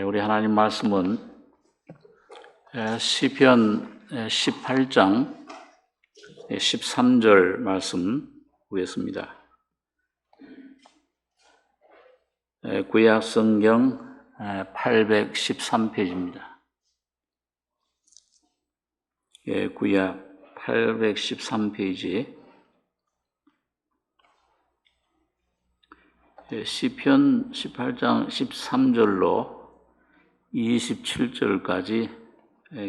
우리 하나님 말씀은 시편 18장 13절 말씀 보겠습니다. 구약 성경 813페이지입니다. 구약 813페이지 시편 18장 13절로 27절까지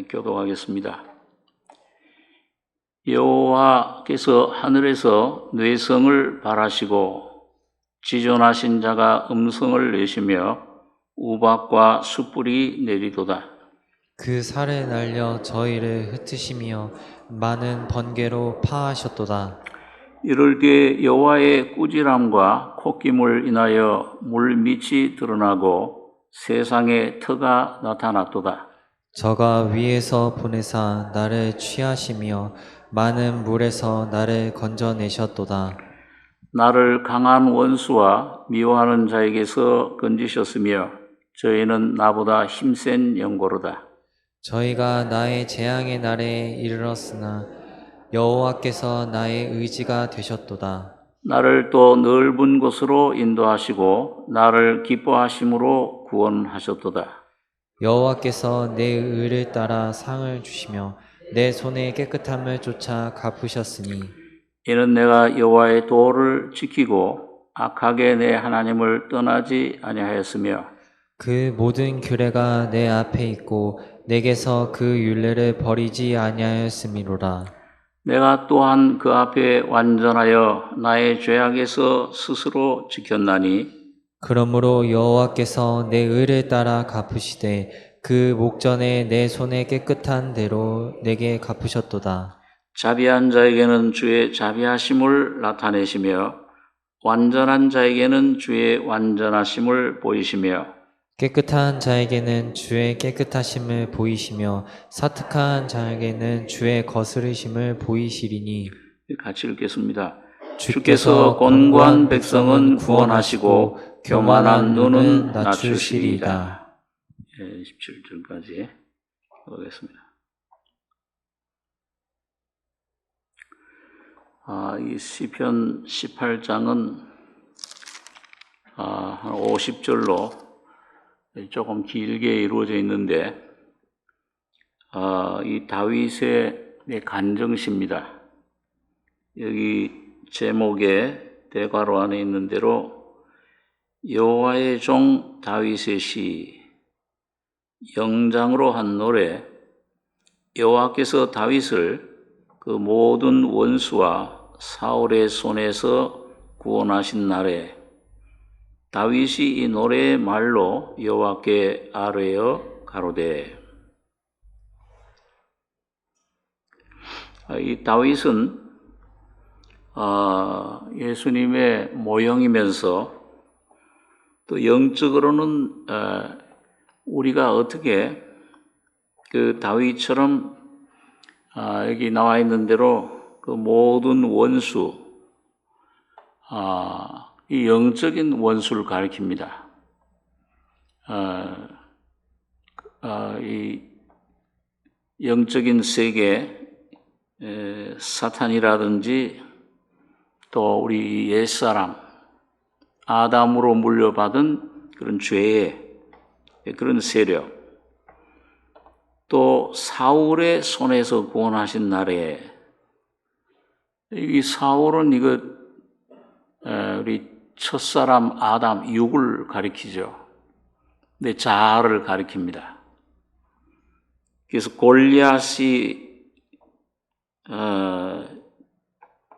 교독하겠습니다. 여호와께서 하늘에서 뇌성을 발하시고 지존하신 자가 음성을 내시며 우박과 숯불이 내리도다. 그 살에 날려 저희를 흩으시며 많은 번개로 파하셨도다. 이럴 때 여호와의 꾸지람과 콧김을 인하여 물밑이 드러나고 세상에 터가 나타났도다. 저가 위에서 보내사 나를 취하시며 많은 물에서 나를 건져내셨도다. 나를 강한 원수와 미워하는 자에게서 건지셨으며 저희는 나보다 힘센 영고로다. 저희가 나의 재앙의 날에 이르렀으나 여호와께서 나의 의지가 되셨도다. 나를 또 넓은 곳으로 인도하시고 나를 기뻐하심으로 구원하셨도다. 여호와께서 내 의를 따라 상을 주시며 내 손의 깨끗함을 쫓아 갚으셨으니 이는 내가 여호와의 도를 지키고 악하게 내 하나님을 떠나지 아니하였으며 그 모든 규례가 내 앞에 있고 내게서 그 율례를 버리지 아니하였음이로라. 내가 또한 그 앞에 완전하여 나의 죄악에서 스스로 지켰나니 그러므로 여호와께서 내 의를 따라 갚으시되 그 목전에 내 손의 깨끗한 대로 내게 갚으셨도다. 자비한 자에게는 주의 자비하심을 나타내시며 완전한 자에게는 주의 완전하심을 보이시며 깨끗한 자에게는 주의 깨끗하심을 보이시며 사특한 자에게는 주의 거스르심을 보이시리니. 같이 읽겠습니다. 주께서 곤고한 백성은 구원하시고 교만한 눈은 낮추시리이다. 17절까지 보겠습니다. 이 시편 18장은 한 50절로 조금 길게 이루어져 있는데 이 다윗의 간정시입니다. 여기 제목에 대괄호 안에 있는 대로 여호와의 종 다윗의 시, 영장으로 한 노래, 여호와께서 다윗을 그 모든 원수와 사울의 손에서 구원하신 날에 다윗이 이 노래의 말로 여호와께 아뢰어 가로되. 이 다윗은 예수님의 모형이면서 또 영적으로는 우리가 어떻게 그 다윗처럼 여기 나와 있는 대로 그 모든 원수, 이 영적인 원수를 가리킵니다. 이 영적인 세계, 사탄이라든지 또 우리 옛사람, 아담으로 물려받은 그런 죄의 그런 세력, 또 사울의 손에서 구원하신 날에 이 사울은 우리 첫사람 아담 육을 가리키죠. 근데 자아를 가리킵니다. 그래서 골리앗이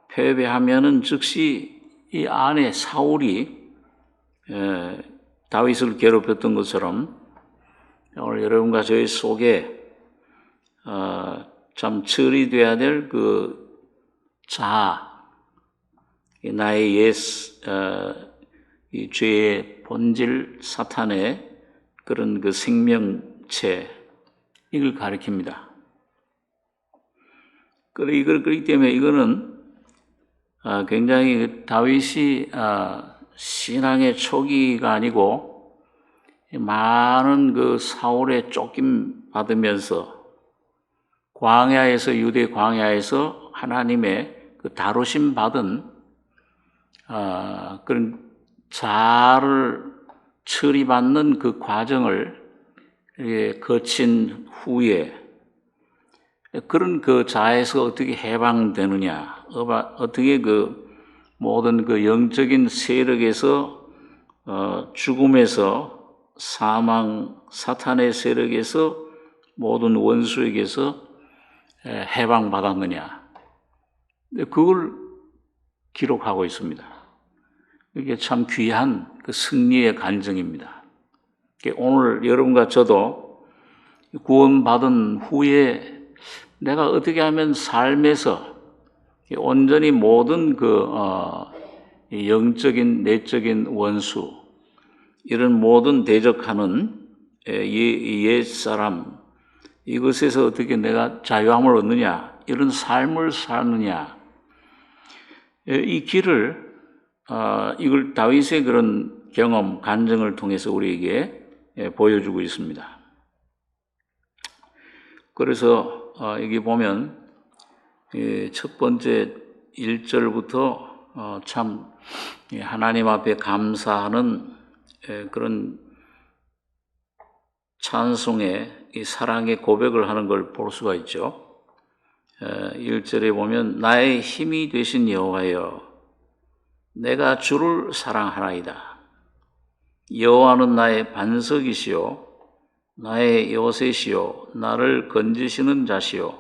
패배하면은 즉시 이 안에 사울이 다윗을 괴롭혔던 것처럼 오늘 여러분과 저희 속에 참 처리돼야 될 그 자아, 나의 이 죄의 본질 사탄의 그런 그 생명체, 이걸 가리킵니다. 그렇기 때문에 이거는 굉장히 다윗이 신앙의 초기가 아니고 많은 그 사울의 쫓김 받으면서 광야에서 유대 광야에서 하나님의 그 다루심 받은 그런 자아를 처리받는 그 과정을 거친 후에 그런 그 자아에서 어떻게 해방되느냐, 어떻게 그 모든 그 영적인 세력에서 죽음에서 사망, 사탄의 세력에서 모든 원수에게서 해방받았느냐. 그걸 기록하고 있습니다. 이게 참 귀한 그 승리의 간증입니다. 오늘 여러분과 저도 구원받은 후에 내가 어떻게 하면 삶에서 온전히 모든 그 영적인 내적인 원수 이런 모든 대적하는 옛사람 이것에서 어떻게 내가 자유함을 얻느냐 이런 삶을 사느냐 이 길을 이걸 다윗의 그런 경험 간증을 통해서 우리에게 보여주고 있습니다. 그래서 여기 보면 첫 번째 1절부터 참 하나님 앞에 감사하는 그런 찬송의 이 사랑의 고백을 하는 걸 볼 수가 있죠. 1절에 보면 나의 힘이 되신 여호와여 내가 주를 사랑하나이다. 여호와는 나의 반석이시요 나의 요새시요 나를 건지시는 자시요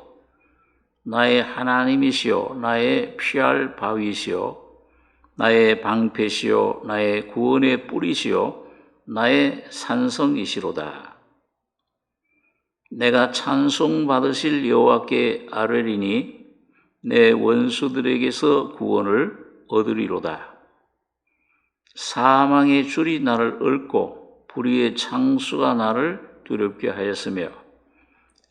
나의 하나님이시요 나의 피할 바위시요 나의 방패시요 나의 구원의 뿌리시요 나의 산성이시로다. 내가 찬송 받으실 여호와께 아뢰리니 내 원수들에게서 구원을 얻으리로다. 사망의 줄이 나를 얽고 불의의 창수가 나를 두렵게 하였으며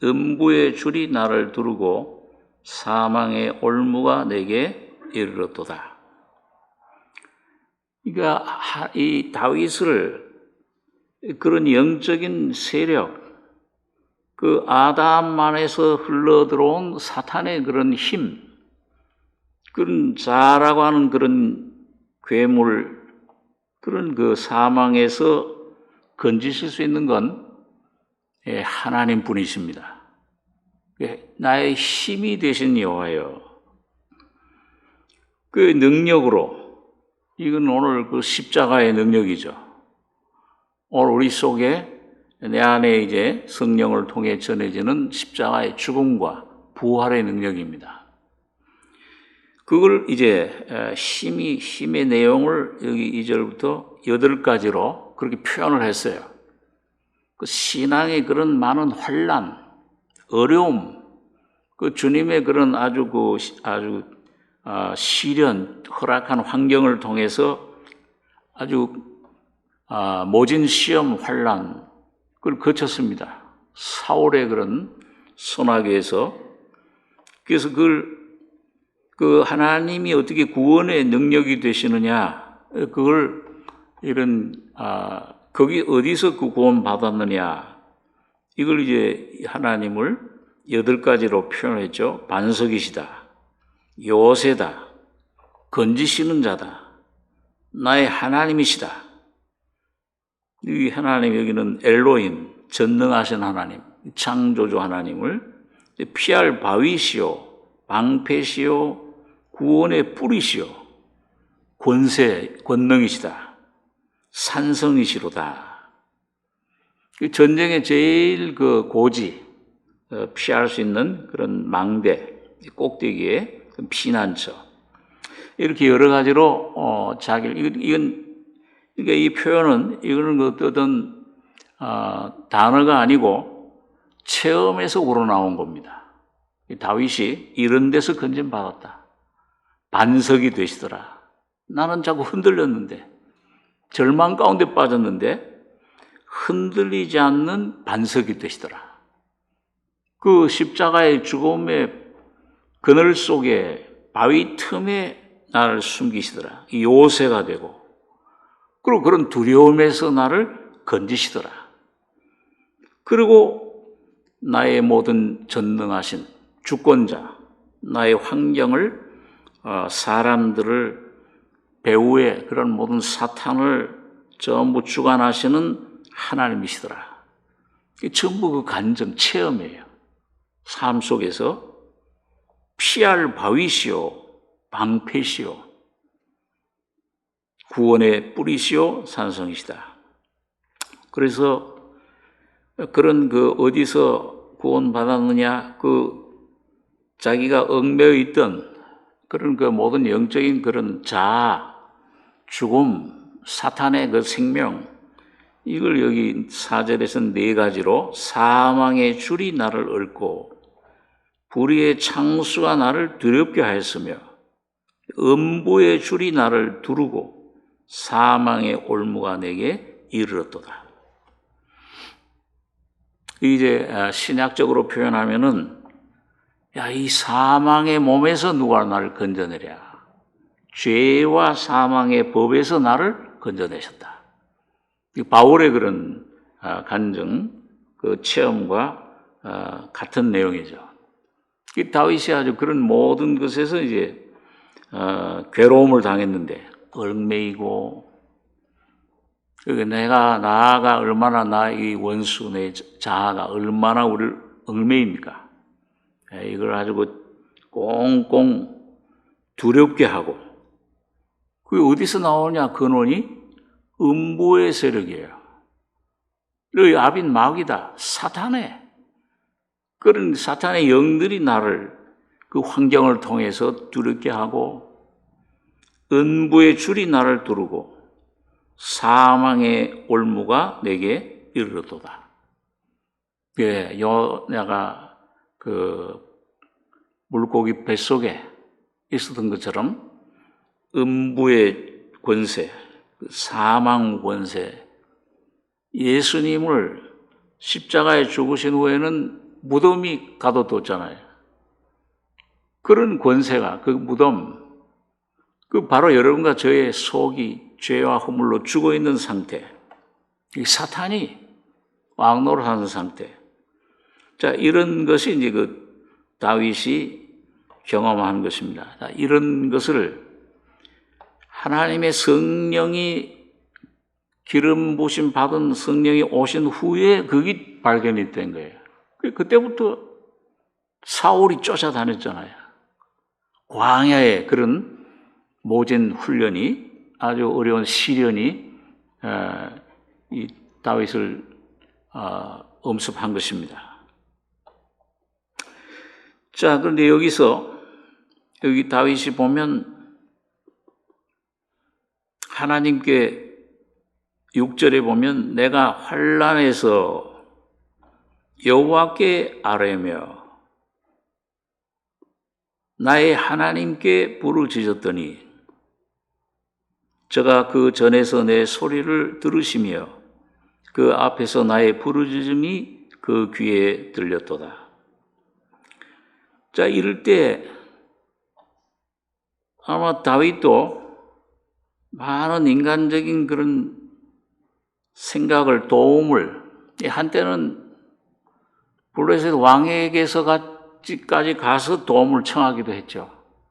음부의 줄이 나를 두르고 사망의 올무가 내게 이르렀도다. 그러니까 이 다윗을 그런 영적인 세력, 그 아담 안에서 흘러들어온 사탄의 그런 힘, 그런 자라고 하는 그런 괴물, 그런 그 사망에서 건지실 수 있는 건 하나님 분이십니다. 나의 힘이 되신 여호와여. 그 능력으로, 이건 오늘 그 십자가의 능력이죠. 오늘 우리 속에 내 안에 이제 성령을 통해 전해지는 십자가의 죽음과 부활의 능력입니다. 그걸 이제 힘의 내용을 여기 2절부터 8가지로 그렇게 표현을 했어요. 그 신앙의 그런 많은 환난, 어려움, 그 주님의 그런 아주 시련, 허락한 환경을 통해서 아주 모진 시험, 환난, 그걸 거쳤습니다. 사울의 그런 소나기에서. 그래서 그 하나님이 어떻게 구원의 능력이 되시느냐, 그걸 거기 어디서 그 구원 받았느냐, 이걸 이제 하나님을 8가지로 표현했죠. 반석이시다, 요새다, 건지시는 자다, 나의 하나님이시다. 이 하나님 여기는 엘로힘, 전능하신 하나님, 창조주 하나님을 피할 바위시요, 방패시요, 구원의 뿌리시요, 권능이시다, 산성이시로다. 전쟁의 제일 그 고지, 피할 수 있는 그런 망대, 꼭대기에 피난처. 이렇게 여러 가지로 그러니까 이 표현은 이거는 어떤 단어가 아니고 체험에서 우러나온 겁니다. 다윗이 이런 데서 건진받았다. 반석이 되시더라. 나는 자꾸 흔들렸는데, 절망 가운데 빠졌는데 흔들리지 않는 반석이 되시더라. 그 십자가의 죽음의 그늘 속에 바위 틈에 나를 숨기시더라. 이 요새가 되고, 그리고 그런 두려움에서 나를 건지시더라. 그리고 나의 모든 전능하신 주권자, 나의 환경을, 사람들을, 배후의 그런 모든 사탄을 전부 주관하시는 하나님이시더라. 이게 전부 그 간증, 체험이에요. 삶 속에서 피할 바위시오, 방패시오, 구원의 뿌리시오, 산성이시다. 그래서 그런 어디서 구원받았느냐, 자기가 얽매여 있던 그런 모든 영적인 그런 자아, 죽음, 사탄의 생명, 이걸 여기 4절에서 4가지로 사망의 줄이 나를 얽고 불의의 창수가 나를 두렵게 하였으며 음부의 줄이 나를 두르고 사망의 올무가 내게 이르렀도다. 이제 신약적으로 표현하면은, 이 사망의 몸에서 누가 나를 건져내랴. 죄와 사망의 법에서 나를 건져내셨다. 바울의 그런 간증, 체험과 같은 내용이죠. 다윗이 아주 그런 모든 것에서 이제 괴로움을 당했는데, 얽매이고, 내가 나아가 얼마나 나의 원수, 내 자아가 얼마나 우리를 얽매입니까? 이걸 아주 꽁꽁 두렵게 하고, 그게 어디서 나오냐, 근원이 음부의 세력이에요. 너희 아빈 마귀다, 사탄의, 그런 사탄의 영들이 나를 그 환경을 통해서 두렵게 하고, 음부의 줄이 나를 두르고 사망의 올무가 내게 이르렀도다. 요나가 물고기 뱃속에 있었던 것처럼 음부의 권세, 사망 권세, 예수님을 십자가에 죽으신 후에는 무덤이 가둬뒀잖아요. 그런 권세가, 그 무덤, 바로 여러분과 저의 속이 죄와 허물로 죽어있는 상태, 사탄이 왕노릇하는 상태. 자, 이런 것이 이제 다윗이 경험한 것입니다. 자, 이런 것을 하나님의 성령이 기름 부심 받은 성령이 오신 후에 그게 발견이 된 거예요. 그때부터 사울이 쫓아다녔잖아요. 광야의 그런 모진 훈련이, 아주 어려운 시련이 이 다윗을 엄습한 것입니다. 자, 그런데 여기 다윗이 보면 하나님께 6절에 보면 내가 환난에서 여호와께 아뢰며 나의 하나님께 부르짖었더니 저가 그 전에서 내 소리를 들으시며 그 앞에서 나의 부르짖음이 그 귀에 들렸도다. 자, 이럴 때 아마 다윗도 많은 인간적인 그런 생각을, 도움을, 한때는 블레셋 왕에게서까지 가서 도움을 청하기도 했죠.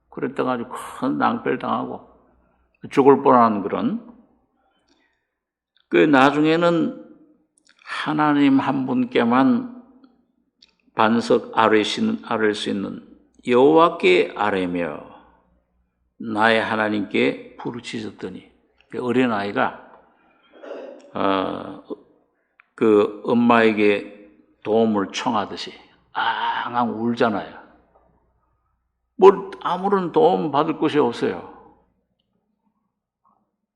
그랬다가 아주 큰 낭패를 당하고 죽을 뻔한 그런. 나중에는 하나님 한 분께만 반석 아뢰 수 있는 여호와께 아뢰며 나의 하나님께 부르짖었더니, 어린아이가 엄마에게 도움을 청하듯이 앙앙 울잖아요. 아무런 도움 받을 곳이 없어요.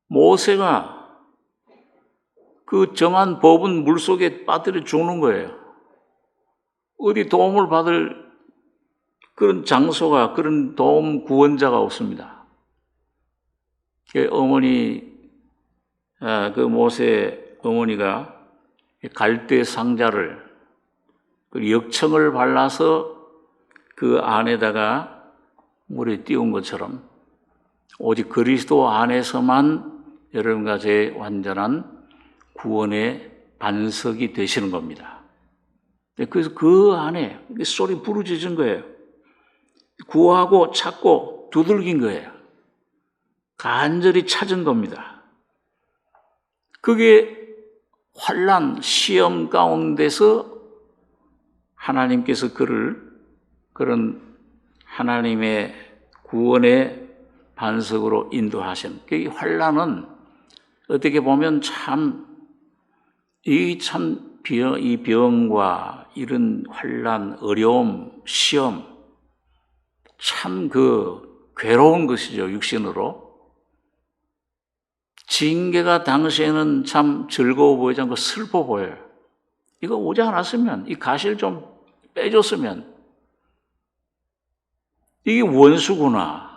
모세가 그 정한 법은 물속에 빠뜨려 죽는 거예요. 어디 도움을 받을 그런 장소가, 그런 도움 구원자가 없습니다. 모세 어머니가 갈대 상자를, 역청을 발라서 그 안에다가 물에 띄운 것처럼 오직 그리스도 안에서만 여러분과 제 완전한 구원의 반석이 되시는 겁니다. 그래서 그 안에 소리 부르짖은 거예요. 구하고 찾고 두들긴 거예요. 간절히 찾은 겁니다. 그게 환난, 시험 가운데서 하나님께서 그를 그런 하나님의 구원의 반석으로 인도하신. 이 환난은 어떻게 보면 이 병과 이런 환난, 어려움, 시험, 참 괴로운 것이죠, 육신으로. 징계가 당시에는 참 즐거워 보이지 않고 슬퍼 보여요. 이거 오지 않았으면, 이 가시를 좀 빼줬으면, 이게 원수구나.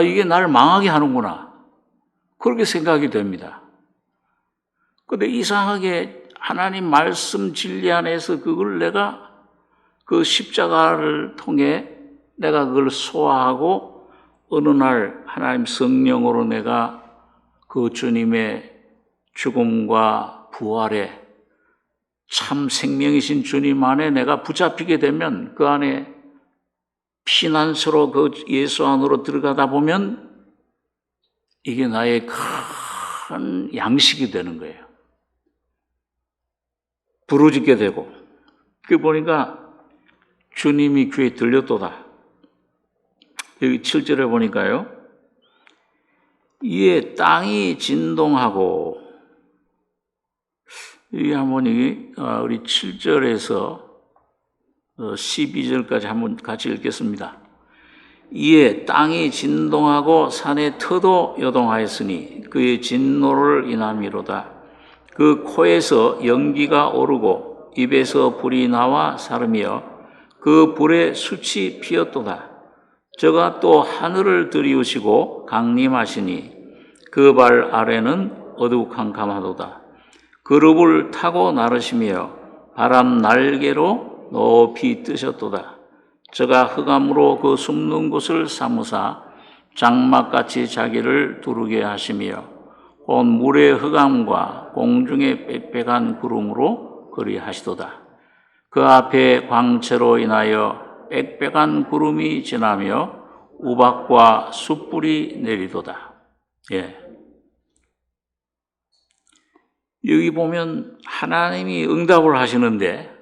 이게 날 망하게 하는구나. 그렇게 생각이 됩니다. 근데 이상하게 하나님 말씀 진리 안에서 그걸 내가 그 십자가를 통해 내가 그걸 소화하고 어느 날 하나님 성령으로 내가 그 주님의 죽음과 부활에 참 생명이신 주님 안에 내가 붙잡히게 되면 그 안에 피난처로 그 예수 안으로 들어가다 보면 이게 나의 큰 양식이 되는 거예요. 부르짖게 되고. 그 보니까 주님이 귀에 들렸도다. 여기 7절에 보니까요. 이에 땅이 진동하고, 이 한번 우리 7절에서 12절까지 한번 같이 읽겠습니다. 이에 땅이 진동하고 산의 터도 요동하였으니 그의 진노를 인함이로다. 그 코에서 연기가 오르고 입에서 불이 나와 사르며 그 불에 숯이 피었도다. 저가 또 하늘을 들이우시고 강림하시니 그 발 아래는 어두컴컴하도다. 그룹을 타고 나르시며 바람 날개로 높이 뜨셨도다. 저가 흑암으로 그 숨는 곳을 삼으사 장막같이 자기를 두르게 하시며 곧 물의 흑암과 공중의 빽빽한 구름으로 그리하시도다. 그 앞에 광채로 인하여 빽빽한 구름이 지나며 우박과 숯불이 내리도다. 예. 여기 보면 하나님이 응답을 하시는데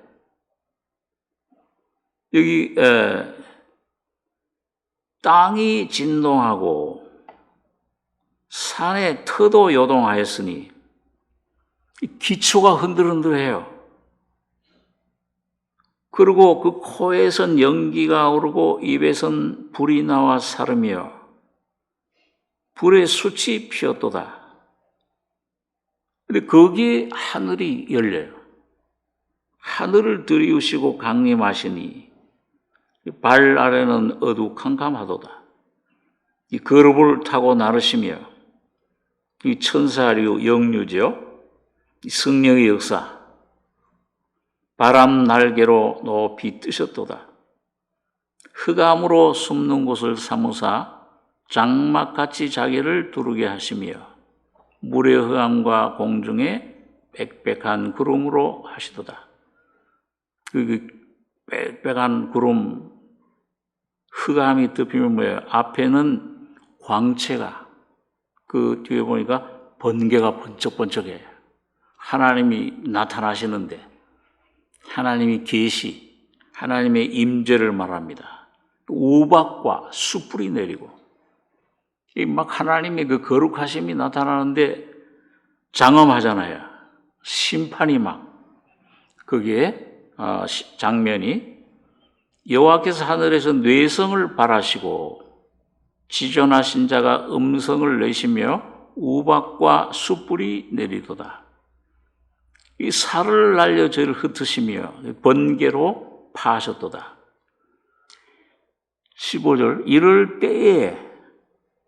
여기 땅이 진동하고 산의 터도 요동하였으니 기초가 흔들흔들해요. 그리고 그 코에선 연기가 오르고 입에선 불이 나와 사르며 불의 숯이 피었도다. 근데 거기에 하늘이 열려요. 하늘을 들이우시고 강림하시니 발 아래는 어두컴컴하도다. 이 거룹을 타고 나르시며 이 천사류 영류죠. 이 성령의 역사. 바람 날개로 높이 뜨셨도다. 흑암으로 숨는 곳을 삼으사 장막같이 자기를 두르게 하시며 물의 흑암과 공중에 빽빽한 구름으로 하시도다. 그 빽빽한 구름, 흑암이 덮이면 뭐예요? 앞에는 광채가, 그 뒤에 보니까 번개가 번쩍번쩍해요. 하나님이 나타나시는데 하나님이 계시, 하나님의 임재를 말합니다. 우박과 숯불이 내리고 막 하나님의 그 거룩하심이 나타나는데 장엄하잖아요. 심판이 막 거기에 장면이 여호와께서 하늘에서 뇌성을 발하시고 지존하신 자가 음성을 내시며 우박과 숯불이 내리도다. 이 살을 날려 저를 흩으시며 번개로 파하셨도다. 15절 이럴 때에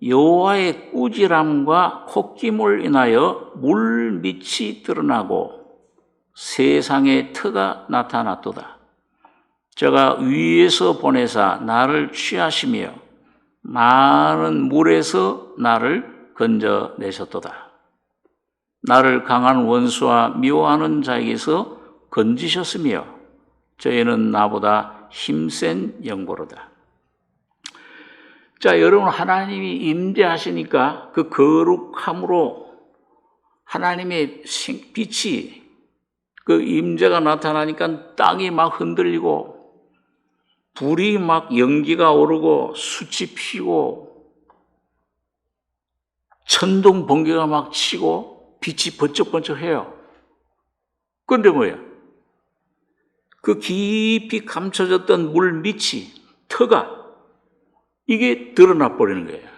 여호와의 꾸지람과 콧김을 인하여 물밑이 드러나고 세상의 터가 나타났도다. 저가 위에서 보내사 나를 취하시며 많은 물에서 나를 건져내셨도다. 나를 강한 원수와 미워하는 자에게서 건지셨으며 저희는 나보다 힘센 영고로다. 자, 여러분, 하나님이 임재하시니까 그 거룩함으로 하나님의 빛이 그 임재가 나타나니까 땅이 막 흔들리고 불이 막 연기가 오르고 숯이 피고 천둥 번개가 막 치고 빛이 번쩍번쩍해요. 그런데 뭐야? 그 깊이 감춰졌던 물 밑이, 터가 이게 드러나 버리는 거예요.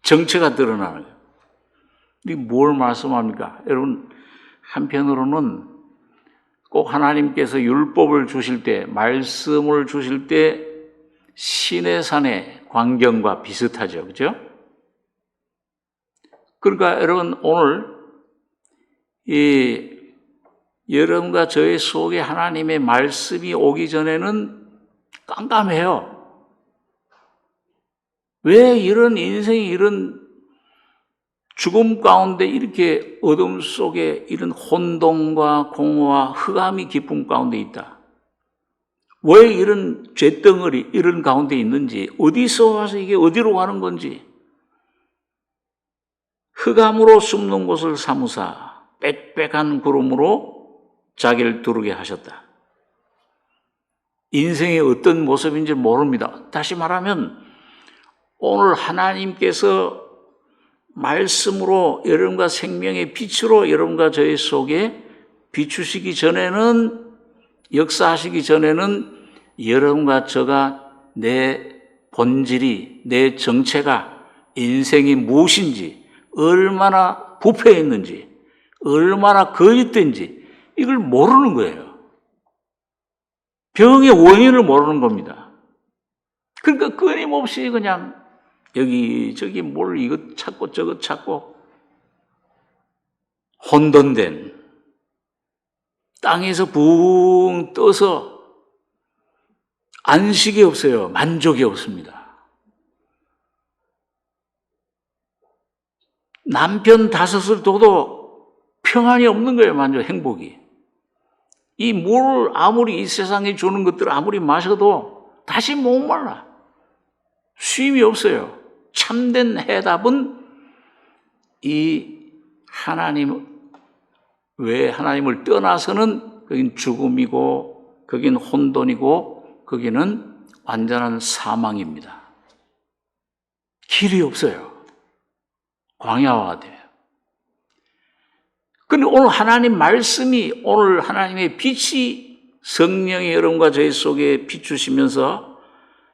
정체가 드러나는 거예요. 이게 뭘 말씀합니까? 여러분, 한편으로는 꼭 하나님께서 율법을 주실 때, 말씀을 주실 때 시내산의 광경과 비슷하죠. 그죠? 그러니까 여러분, 오늘 여러분과 저의 속에 하나님의 말씀이 오기 전에는 깜깜해요. 왜 이런 인생이 이런 죽음 가운데 이렇게 어둠 속에 이런 혼돈과 공허와 흑암이 깊은 가운데 있다. 왜 이런 죄덩어리 이런 가운데 있는지, 어디서 와서 이게 어디로 가는 건지, 흑암으로 숨는 곳을 삼으사 빽빽한 구름으로 자기를 두르게 하셨다. 인생의 어떤 모습인지 모릅니다. 다시 말하면 오늘 하나님께서 말씀으로 여러분과 생명의 빛으로 여러분과 저의 속에 비추시기 전에는, 역사하시기 전에는 여러분과 저가 내 본질이, 내 정체가, 인생이 무엇인지, 얼마나 부패했는지, 얼마나 거짓된지 이걸 모르는 거예요. 병의 원인을 모르는 겁니다. 그러니까 끊임없이 그냥 여기저기 뭘 이것 찾고 저것 찾고 혼돈된 땅에서 붕 떠서 안식이 없어요. 만족이 없습니다. 남편 5을 둬도 평안이 없는 거예요. 만족, 행복이. 이 물을 아무리 이 세상에 주는 것들을 아무리 마셔도 다시 목말라. 쉼이 없어요. 참된 해답은 이 하나님 외 하나님을 떠나서는 거긴 죽음이고 거긴 혼돈이고 거기는 완전한 사망입니다. 길이 없어요. 광야와 같아요. 그런데 오늘 하나님 말씀이, 오늘 하나님의 빛이 성령이 여러분과 저희 속에 비추시면서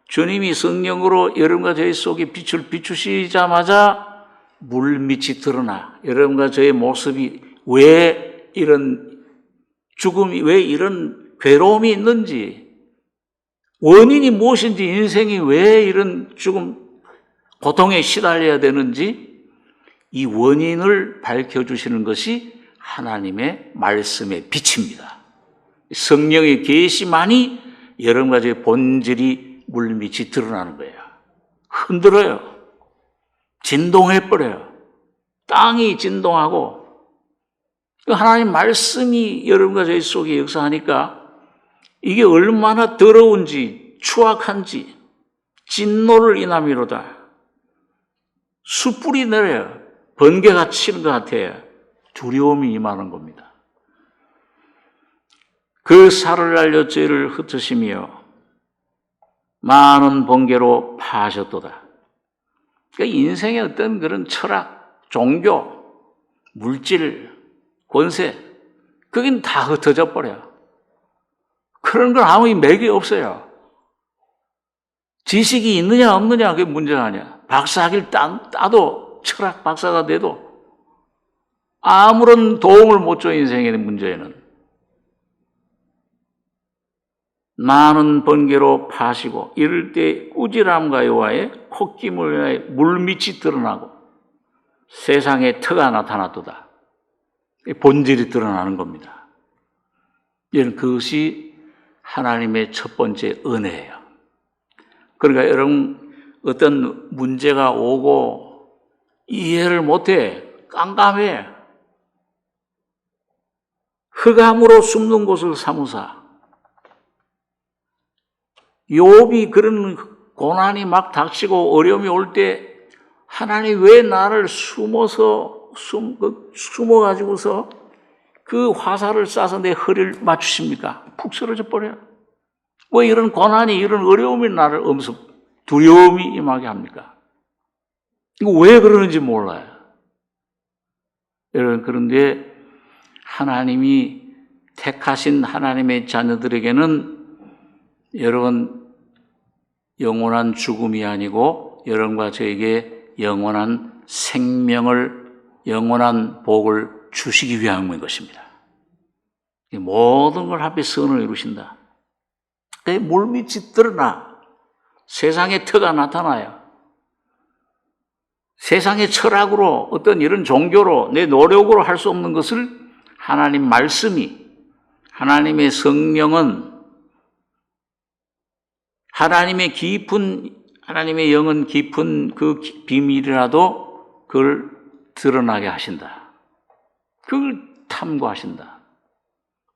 주님이 성령으로 여러분과 저희 속에 빛을 비추시자마자 물밑이 드러나 여러분과 저의 모습이 왜 이런 죽음이, 왜 이런 괴로움이 있는지, 원인이 무엇인지, 인생이 왜 이런 죽음, 고통에 시달려야 되는지 이 원인을 밝혀주시는 것이 하나님의 말씀의 빛입니다. 성령의 계시만이 여러분과 저의 본질이 물밑이 드러나는 거예요. 흔들어요. 진동해버려요. 땅이 진동하고 하나님 말씀이 여러분과 저희 속에 역사하니까 이게 얼마나 더러운지 추악한지 진노를 인함이로다. 숯불이 내려요. 번개가 치는 것 같아요. 두려움이 임하는 겁니다. 그 살을 날려 죄를 흩으시며 많은 번개로 파하셨도다. 그러니까 인생의 어떤 그런 철학, 종교, 물질, 권세, 그긴 다 흩어져 버려요. 그런 건 아무 맥이 없어요. 지식이 있느냐 없느냐 그게 문제가 아니야. 박사학위를 따도 철학 박사가 돼도 아무런 도움을 못 줘. 인생의 문제에는. 많은 번개로 파시고 이럴 때 꾸지람과 여호와의 콧기물의 물밑이 드러나고 세상에 터가 나타났도다. 본질이 드러나는 겁니다. 이런 그것이 하나님의 첫 번째 은혜예요. 그러니까 여러분 어떤 문제가 오고 이해를 못해. 깜깜해. 흑암으로 숨는 곳을 삼으사. 욥이 그런 고난이 막 닥치고 어려움이 올 때 하나님 왜 나를 숨어가지고서 그 화살을 쏴서 내 허리를 맞추십니까? 푹 쓰러져 버려요. 왜 이런 고난이, 이런 어려움이 나를 두려움이 임하게 합니까? 이거 왜 그러는지 몰라요. 여러분, 그런데 하나님이 택하신 하나님의 자녀들에게는 여러분, 영원한 죽음이 아니고 여러분과 저에게 영원한 생명을, 영원한 복을 주시기 위함인 것입니다. 모든 걸 합해 선을 이루신다. 물밑이 드러나 세상의 터가 나타나요. 세상의 철학으로 어떤 이런 종교로 내 노력으로 할 수 없는 것을 하나님 말씀이, 하나님의 성령은 하나님의 영은 깊은 그 비밀이라도 그걸 드러나게 하신다. 그걸 탐구하신다.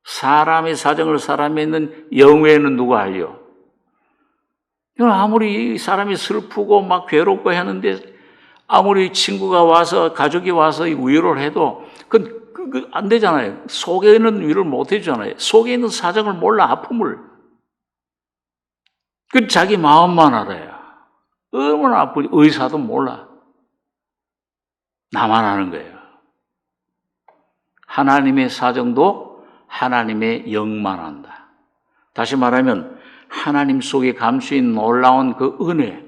사람의 사정을 사람이 있는 영외에는 누가 알려? 아무리 사람이 슬프고 막 괴롭고 하는데 아무리 친구가 와서 가족이 와서 위로를 해도 안 되잖아요. 속에 있는 위로를 못 해주잖아요. 속에 있는 사정을 몰라, 아픔을. 자기 마음만 알아요. 얼마나 아프지. 의사도 몰라. 나만 아는 거예요. 하나님의 사정도 하나님의 영만 안다. 다시 말하면 하나님 속에 감추인 놀라운 그 은혜,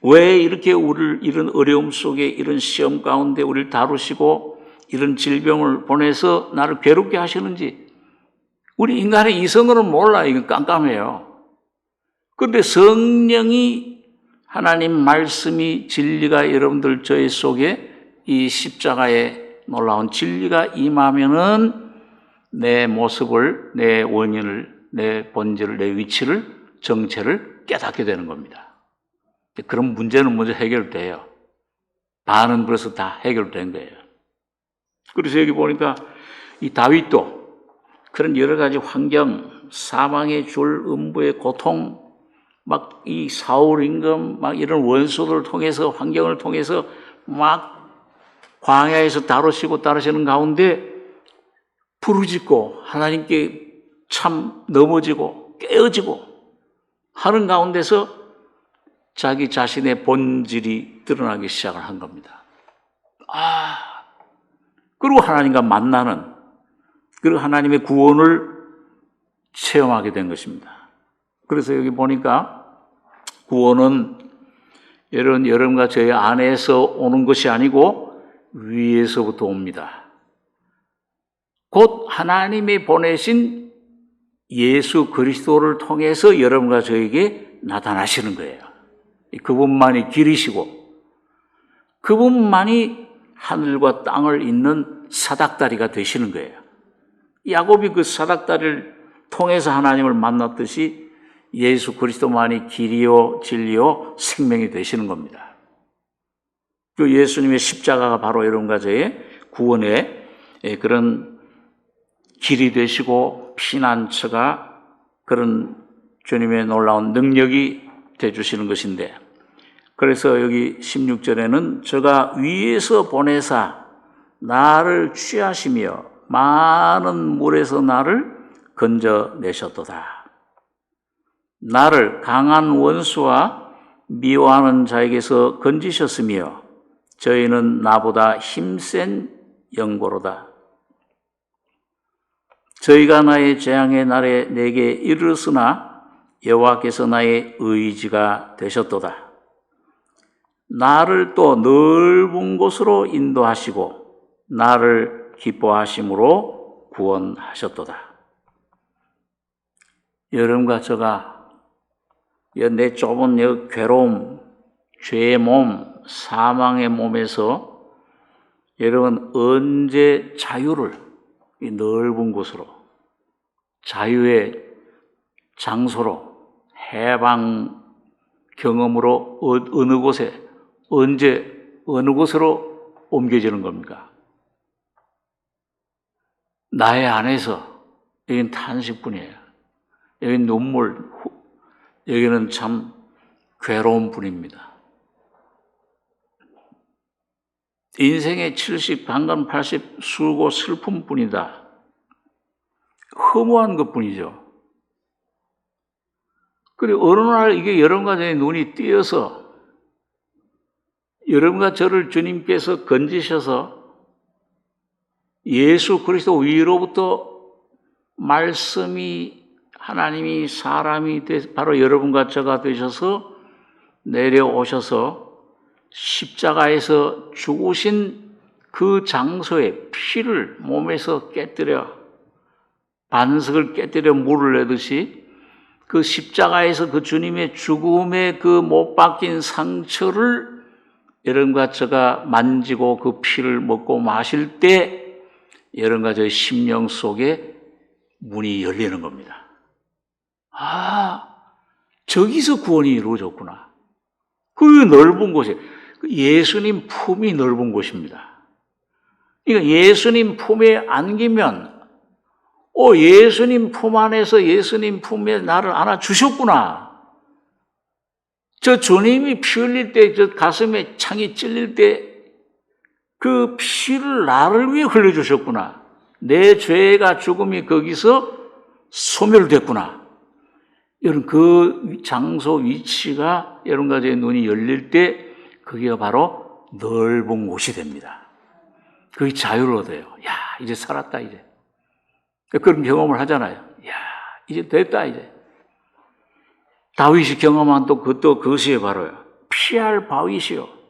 왜 이렇게 우리를 이런 어려움 속에 이런 시험 가운데 우리를 다루시고 이런 질병을 보내서 나를 괴롭게 하시는지 우리 인간의 이성으로는 몰라. 이건 깜깜해요. 그런데 성령이, 하나님 말씀이, 진리가 여러분들 저희 속에 이 십자가의 놀라운 진리가 임하면은 내 모습을, 내 원인을, 내 본질을, 내 위치를, 정체를 깨닫게 되는 겁니다. 그런 문제는 먼저 해결돼요. 반은 그래서 다 해결된 거예요. 그래서 여기 보니까 이 다윗도 그런 여러 가지 환경, 사망의 줄, 음부의 고통, 막 이 사울 임금, 막 이런 원수들을 통해서, 환경을 통해서 막 광야에서 다루시는 가운데 부르짖고 하나님께 참 넘어지고 깨어지고 하는 가운데서 자기 자신의 본질이 드러나기 시작을 한 겁니다. 그리고 하나님과 만나는, 그리고 하나님의 구원을 체험하게 된 것입니다. 그래서 여기 보니까 구원은 여러분과 저희 안에서 오는 것이 아니고 위에서부터 옵니다. 곧 하나님이 보내신 예수 그리스도를 통해서 여러분과 저에게 나타나시는 거예요. 그분만이 길이시고 그분만이 하늘과 땅을 잇는 사닥다리가 되시는 거예요. 야곱이 그 사닥다리를 통해서 하나님을 만났듯이 예수 그리스도만이 길이요 진리요 생명이 되시는 겁니다. 그 예수님의 십자가가 바로 여러분과 저의 구원의 그런 길이 되시고 피난처가 그런 주님의 놀라운 능력이 되주시는 것인데, 그래서 여기 16절에는 저가 위에서 보내사 나를 취하시며 많은 물에서 나를 건져내셨도다. 나를 강한 원수와 미워하는 자에게서 건지셨으며 저희는 나보다 힘센 영고로다. 저희가 나의 재앙의 날에 내게 이르렀으나 여호와께서 나의 의지가 되셨도다. 나를 또 넓은 곳으로 인도하시고 나를 기뻐하심으로 구원하셨도다. 여러분과 저가 내 좁은 괴로움, 죄의 몸, 사망의 몸에서 여러분 언제 자유를 이 넓은 곳으로, 자유의 장소로, 해방 경험으로 어느 곳에, 언제, 어느 곳으로 옮겨지는 겁니까? 나의 안에서 여기는 탄식뿐이에요. 여기는 눈물, 여기는 참 괴로운 뿐입니다. 인생의 70, 반감 80 수고 슬픔뿐이다. 허무한 것뿐이죠. 그리고 어느 날 이게 여러분과 저의 눈이 띄어서 여러분과 저를 주님께서 건지셔서 예수 그리스도 위로부터 말씀이 하나님이 사람이 바로 여러분과 저가 되셔서 내려오셔서 십자가에서 죽으신 그 장소에 피를 몸에서 깨뜨려 반석을 깨뜨려 물을 내듯이 그 십자가에서 그 주님의 죽음의 그 못 박힌 상처를 여러분과 저가 만지고 그 피를 먹고 마실 때 여러분과 저의 심령 속에 문이 열리는 겁니다. 아, 저기서 구원이 이루어졌구나. 그 넓은 곳에 예수님 품이 넓은 곳입니다. 그러니까 예수님 품에 안기면 예수님 품 안에서 예수님 품에 나를 안아주셨구나. 저 주님이 피 흘릴 때, 저 가슴에 창이 찔릴 때 그 피를 나를 위해 흘려주셨구나. 내 죄가 죽음이 거기서 소멸됐구나. 여러분 그 장소 위치가 여러분과 제 눈이 열릴 때 그게 바로 넓은 곳이 됩니다. 그게 자유를 얻어요. 야, 이제 살았다 이제. 그런 경험을 하잖아요. 야, 이제 됐다 이제. 다윗이 경험한 또 그것이 바로요. 피할 바위시요.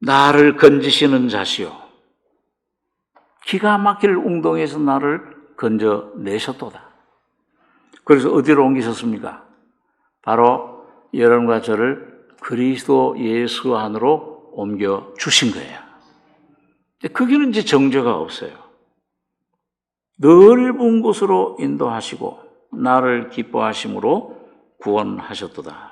나를 건지시는 자시요. 기가 막힐 웅덩이에서 나를 건져내셨도다. 그래서 어디로 옮기셨습니까? 바로 여러분과 저를 그리스도 예수 안으로 옮겨주신 거예요. 거기는 이제 정죄가 없어요. 넓은 곳으로 인도하시고 나를 기뻐하심으로 구원하셨도다.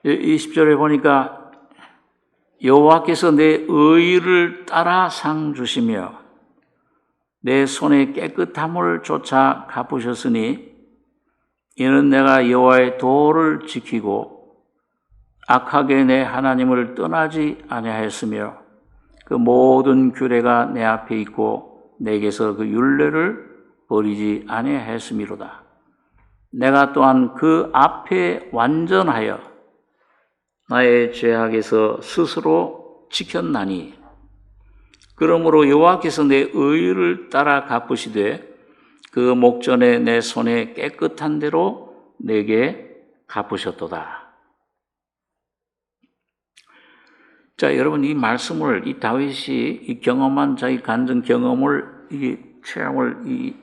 이 10절에 보니까 여호와께서 내 의를 따라 상 주시며 내 손의 깨끗함을 쫓아 갚으셨으니 이는 내가 여호와의 도를 지키고 악하게 내 하나님을 떠나지 아니하였으며 그 모든 규례가 내 앞에 있고 내게서 그 율례를 버리지 아니하였음이로다. 내가 또한 그 앞에 완전하여 나의 죄악에서 스스로 지켰나니 그러므로 여호와께서 내 의를 따라 갚으시되 그 목전에 내 손에 깨끗한 대로 내게 갚으셨도다. 자, 여러분 이 말씀을 이 다윗이 이 경험한 자기 간증 경험을 이 체험을 이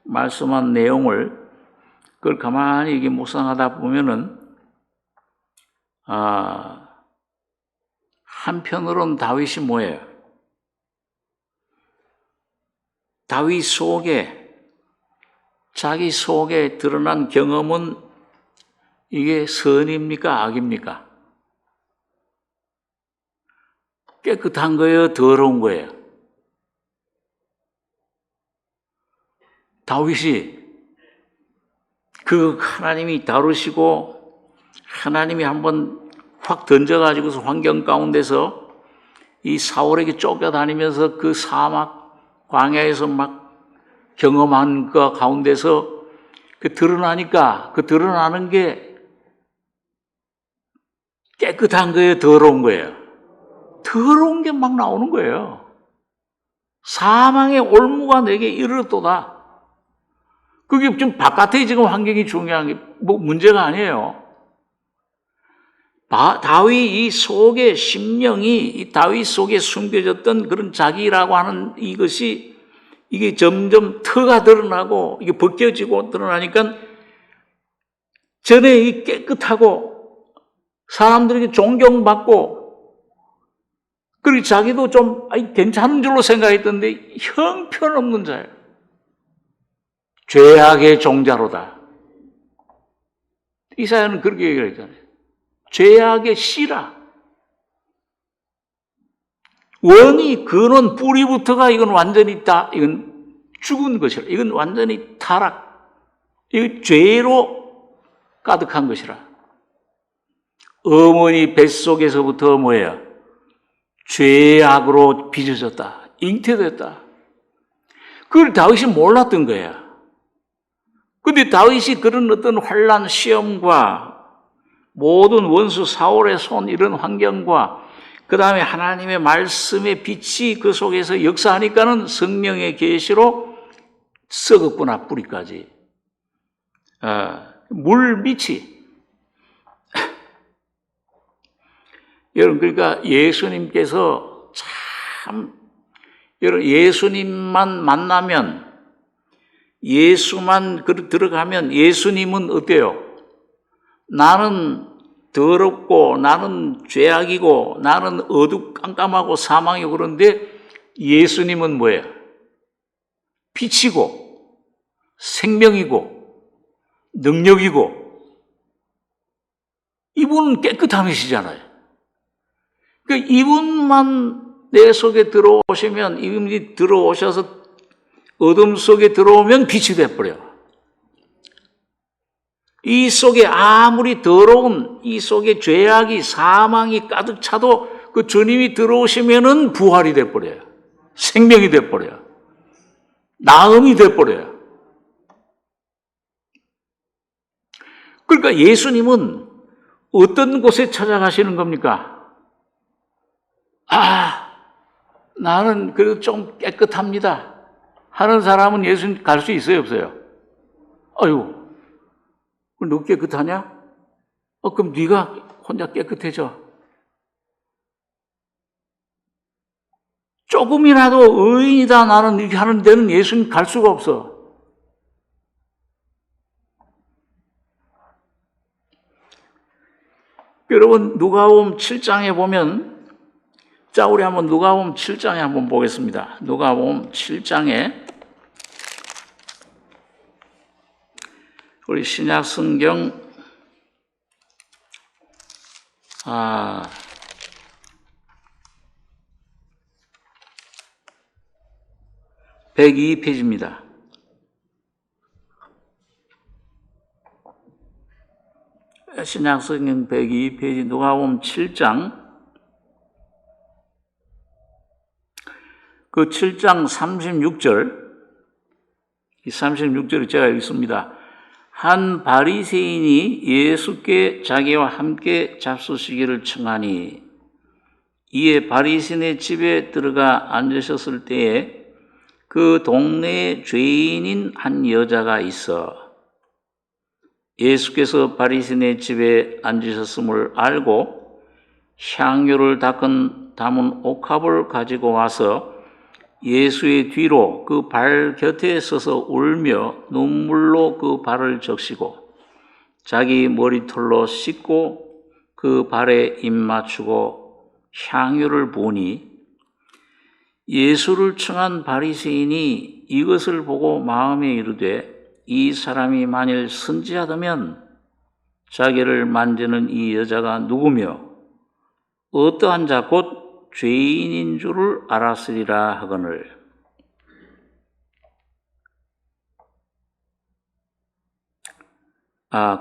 말씀한 내용을 그걸 가만히 이게 묵상하다 보면은 한편으로는 다윗이 뭐예요? 다윗 속에 자기 속에 드러난 경험은 이게 선입니까 악입니까? 깨끗한 거예요? 더러운 거예요? 다윗이 그 하나님이 다루시고 하나님이 한번 확 던져가지고서 환경 가운데서 이 사울에게 쫓겨다니면서 그 사막 광야에서 막 경험한 그 가운데서 그 드러나니까 그 드러나는 게 깨끗한 거예요? 더러운 거예요? 더러운 게 막 나오는 거예요. 사망의 올무가 내게 이르렀도다. 그게 좀 바깥에 지금 환경이 중요한 게 뭐 문제가 아니에요. 다윗 이 속에 심령이 이 다윗 속에 숨겨졌던 그런 자기라고 하는 이것이 이게 점점 터가 드러나고 이게 벗겨지고 드러나니까 전에 이 깨끗하고 사람들에게 존경받고 그리고 자기도 좀 괜찮은 줄로 생각했던데 형편없는 자예요. 죄악의 종자로다. 이사야는 그렇게 얘기를 했잖아요. 죄악의 씨라. 원이 근원 뿌리부터가 이건 완전히 다 이건 죽은 것이라. 이건 완전히 타락. 이거 죄로 가득한 것이라. 어머니 뱃속에서부터 뭐예요? 죄악으로 빚어졌다. 잉태됐다. 그걸 다윗이 몰랐던 거야. 근데 다윗이 그런 어떤 환난, 시험과 모든 원수 사울의 손 이런 환경과 그 다음에 하나님의 말씀의 빛이 그 속에서 역사하니까는 성령의 계시로 썩었구나 뿌리까지. 물 밑이. 여러분 그러니까 예수님께서 참 여러분 예수님만 만나면 예수만 들어가면 예수님은 어때요? 나는 더럽고 나는 죄악이고 나는 어두깜깜하고 사망이고 그런데 예수님은 뭐예요? 빛이고 생명이고 능력이고 이분은 깨끗함이시잖아요. 그러니까 이분만 내 속에 들어오시면 이분이 들어오셔서 어둠 속에 들어오면 빛이 돼버려. 이 속에 아무리 더러운 이 속에 죄악이 사망이 가득 차도 그 주님이 들어오시면은 부활이 돼버려요. 생명이 돼버려요. 나음이 돼버려요. 그러니까 예수님은 어떤 곳에 찾아가시는 겁니까? 나는 그래도 좀 깨끗합니다 하는 사람은 예수님 갈 수 있어요, 없어요? 아유, 너 깨끗하냐? 그럼 네가 혼자 깨끗해져. 조금이라도 의인이다 나는 이렇게 하는 데는 예수님 갈 수가 없어. 여러분 누가복음 7장에 보면 자 우리 한번 누가복음 7장에 한번 보겠습니다. 누가복음 7장에 우리 신약 성경 102페이지입니다. 신약 성경 102페이지 누가복음 7장 그 7장 36절 이 36절을 제가 읽습니다. 한 바리새인이 예수께 자기와 함께 잡수시기를 청하니 이에 바리새인의 집에 들어가 앉으셨을 때에 그 동네에 죄인인 한 여자가 있어 예수께서 바리새인의 집에 앉으셨음을 알고 향유를 담은 옥합을 가지고 와서 예수의 뒤로 그 발 곁에 서서 울며 눈물로 그 발을 적시고 자기 머리털로 씻고 그 발에 입 맞추고 향유를 부으니 예수를 청한 바리새인이 이것을 보고 마음에 이르되 이 사람이 만일 선지자다면 자기를 만지는 이 여자가 누구며 어떠한 자 곧 죄인인 줄을 알았으리라 하거늘.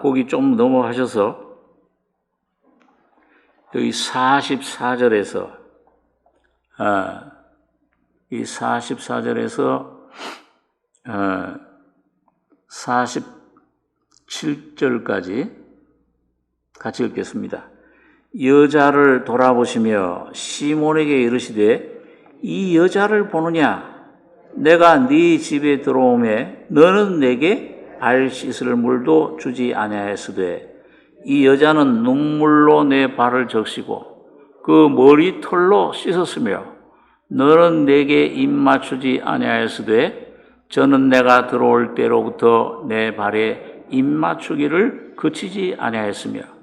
거기 좀 넘어가셔서 여기 44절에서 이 44절에서 47절까지 같이 읽겠습니다. 여자를 돌아보시며 시몬에게 이르시되 이 여자를 보느냐? 내가 네 집에 들어오매 너는 내게 발 씻을 물도 주지 아니하였으되 이 여자는 눈물로 내 발을 적시고 그 머리털로 씻었으며 너는 내게 입 맞추지 아니하였으되 저는 내가 들어올 때로부터 내 발에 입 맞추기를 그치지 아니하였으며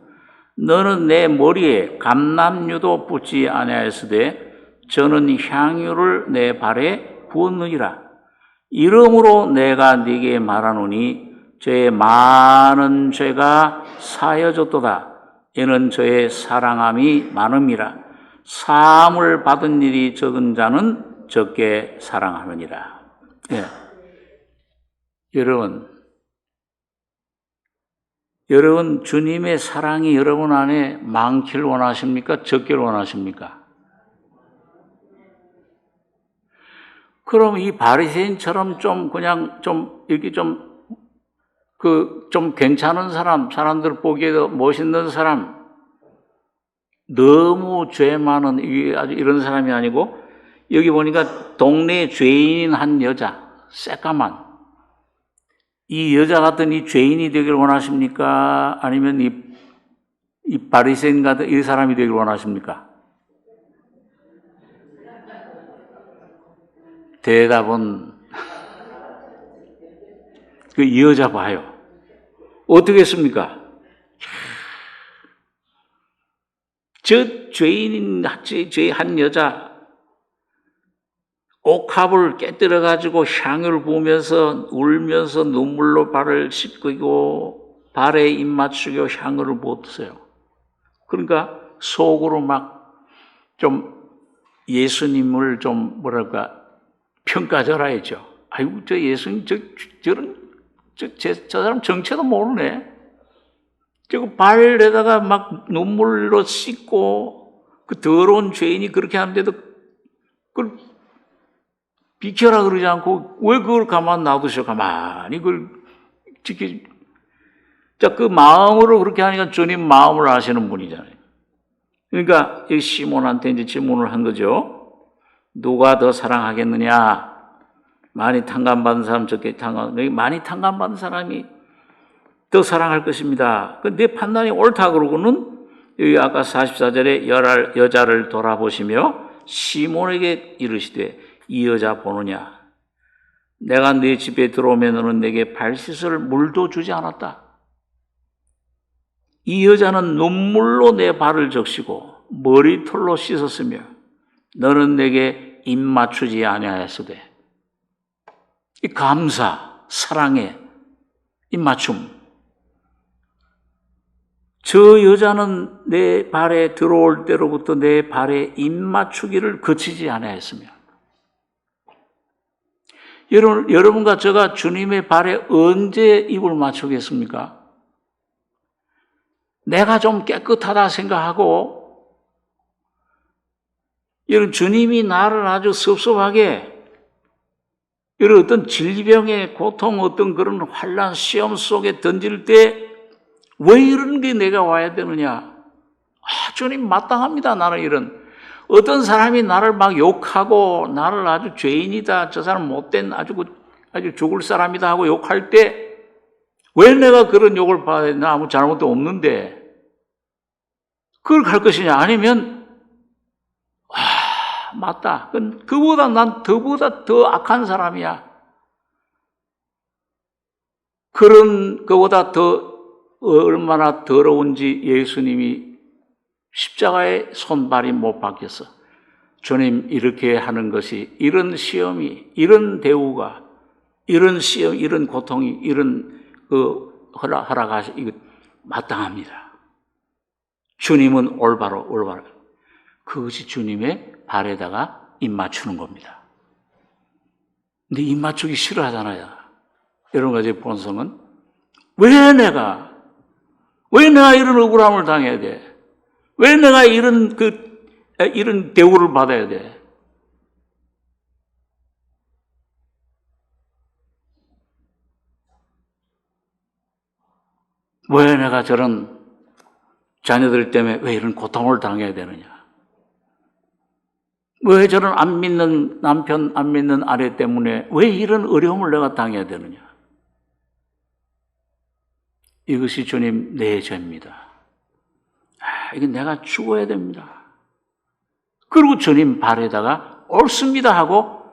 너는 내 머리에 감람유도 붓지 아니하였으되 저는 향유를 내 발에 부었느니라. 이러므로 내가 네게 말하노니 저의 많은 죄가 사여졌도다. 이는 저의 사랑함이 많음이라. 사함을 받은 일이 적은 자는 적게 사랑하느니라. 예. 여러분 주님의 사랑이 여러분 안에 많기를 원하십니까? 적기를 원하십니까? 그럼 이 바리새인처럼 좀 그냥 좀 이렇게 좀 괜찮은 사람들 보기에도 멋있는 사람, 너무 죄 많은 아주 이런 사람이 아니고 여기 보니까 동네 죄인인 한 여자, 새까만 이 여자 같은 이 죄인이 되기를 원하십니까? 아니면 이 바리새인 같은 이 사람이 되기를 원하십니까? 대답은 그 여자 봐요. 어떻게 했습니까? 저 죄인인 한 여자 옥합을 깨뜨려 가지고 향유를 부으면서 울면서 눈물로 발을 씻기고 발에 입 맞추고 향유를 부었어요. 그러니까 속으로 막 좀 예수님을 좀 뭐랄까 평가절하했죠. 아이고 저 예수님 저 사람 정체도 모르네. 저거 발에다가 막 눈물로 씻고 그 더러운 죄인이 그렇게 하는데도 그걸 비켜라 그러지 않고 왜 그걸 가만 놔두셔? 가만히 그걸 지키. 자, 그 마음으로 그렇게 하니까 주님 마음을 아시는 분이잖아요. 그러니까 이 시몬한테 이제 질문을 한 거죠. 누가 더 사랑하겠느냐? 많이 탕감받은 사람 적게 많이 탕감받은 사람이 더 사랑할 것입니다. 내 판단이 옳다 그러고는 여기 아까 44절에 여자를 돌아보시며 시몬에게 이르시되 이 여자 보느냐? 내가 네 집에 들어오면 너는 내게 발 씻을 물도 주지 않았다. 이 여자는 눈물로 내 발을 적시고 머리털로 씻었으며 너는 내게 입 맞추지 아니하였으되. 이 감사, 사랑의 입 맞춤. 저 여자는 내 발에 들어올 때로부터 내 발에 입 맞추기를 거치지 아니하였으며. 여러분과 제가 주님의 발에 언제 입을 맞추겠습니까? 내가 좀 깨끗하다 생각하고 여러분 주님이 나를 아주 섭섭하게 이런 어떤 질병의 고통, 어떤 그런 환난, 시험 속에 던질 때 왜 이런 게 내가 와야 되느냐? 주님 마땅합니다. 나는 이런 어떤 사람이 나를 막 욕하고 나를 아주 죄인이다, 저 사람 못된 아주 죽을 사람이다 하고 욕할 때 왜 내가 그런 욕을 받아야 되나? 아무 잘못도 없는데 그걸 갈 것이냐? 아니면 맞다. 그보다 난 그보다 더 악한 사람이야. 그보다 더 얼마나 더러운지 예수님이 십자가에 손발이 못 박혔어. 주님 이렇게 하는 것이 이런 시험이 이런 대우가 이런 시험 이런 고통이 이런 허락하시 이거 마땅합니다. 주님은 올바로 그것이 주님의 발에다가 입 맞추는 겁니다. 근데 입 맞추기 싫어하잖아요. 여러분과 제 본성은 왜 내가 이런 억울함을 당해야 돼? 왜 내가 이런 대우를 받아야 돼? 왜 내가 저런 자녀들 때문에 왜 이런 고통을 당해야 되느냐? 왜 저런 안 믿는 남편, 안 믿는 아내 때문에 왜 이런 어려움을 내가 당해야 되느냐? 이것이 주님 내 죄입니다. 이게 내가 죽어야 됩니다. 그리고 주님 발에다가 옳습니다 하고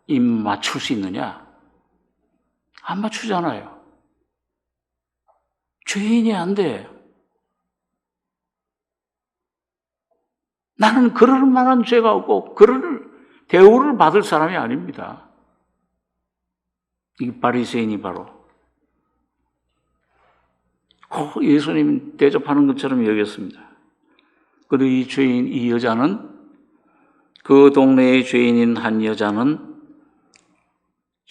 입 맞출 수 있느냐? 안 맞추잖아요. 죄인이 안 돼. 나는 그럴 만한 죄가 없고 그럴 대우를 받을 사람이 아닙니다. 이 바리새인이 바로 예수님 대접하는 것처럼 여겼습니다. 그런데 이 죄인, 이 여자는 그 동네의 죄인인 한 여자는